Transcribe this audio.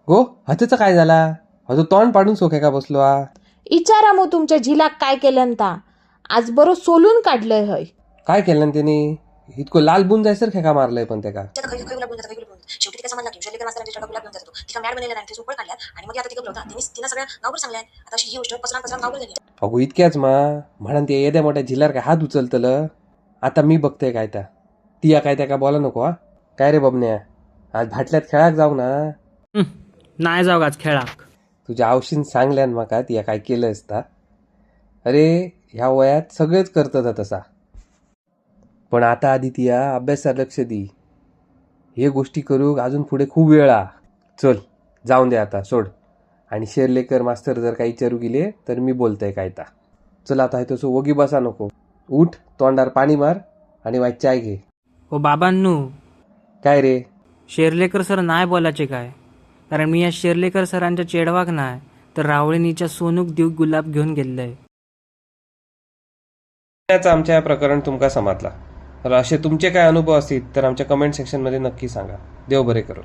गो हाताचं काय झाला? तो तोंड पाडून सोके का बसलो आ? इचारा मग तुमच्या झिलाक काय केल्यान ता. आज बरो सोलून काढलंय हय. काय केलं ना त्याने? इतकं लाल बुन जायसर खेका मारलंय पण ते का? शेवटी तिका सामान लागली शेवटी मास्तर गुलाब घेऊन जातो तिका मॅड बनलेला नाही उपळ काढल्यात आणि मग आता तिका बोलवता तिने सगळ्या गावभर सांगल्यान आता अशी ही गोष्ट पसरा पसरा गावभर झाली. अगो इतक्याच म्हणून ते येद्या मोठ्या झिलार काय हात उचलतलं. आता मी बघतोय काय त्या तिया काय त्या का बोला नको हा. काय रे बबन्या, आज भाटल्यात खेळाक जाऊ ना? नाही जाऊ आज खेळाक. तुझ्या आवशीन सांगल्यान माका तिया काय केलं असता. अरे ह्या वयात सगळेच करतात तसा, पण आता आधी तिया अभ्यासात लक्ष दी. हे गोष्टी करूक अजून पुढे खूप वेळ आ. चल जाऊन दे आता सोड. आणि शेरलेकर मास्तर जर काही विचारू गेले तर मी बोलतोय काय ता. चल आता तसं वगी बसा नको. उठ, तोंडार पाणी मार आणि वाईट चाय घे. हो बाबांनू, काय रे? शेर्लेकर सर नाही बोलायचे काय, कारण मी या शेर्लेकर सरांच्या चेडवाक नाही तर रावळिनीच्या सोनूक देव गुलाब घेऊन गेलंय. त्याचा आमच्या या प्रकरण तुमका समजला तर असे तुमचे काय अनुभव असतील तर आमच्या कमेंट सेक्शनमध्ये नक्की सांगा. देव बरे करो.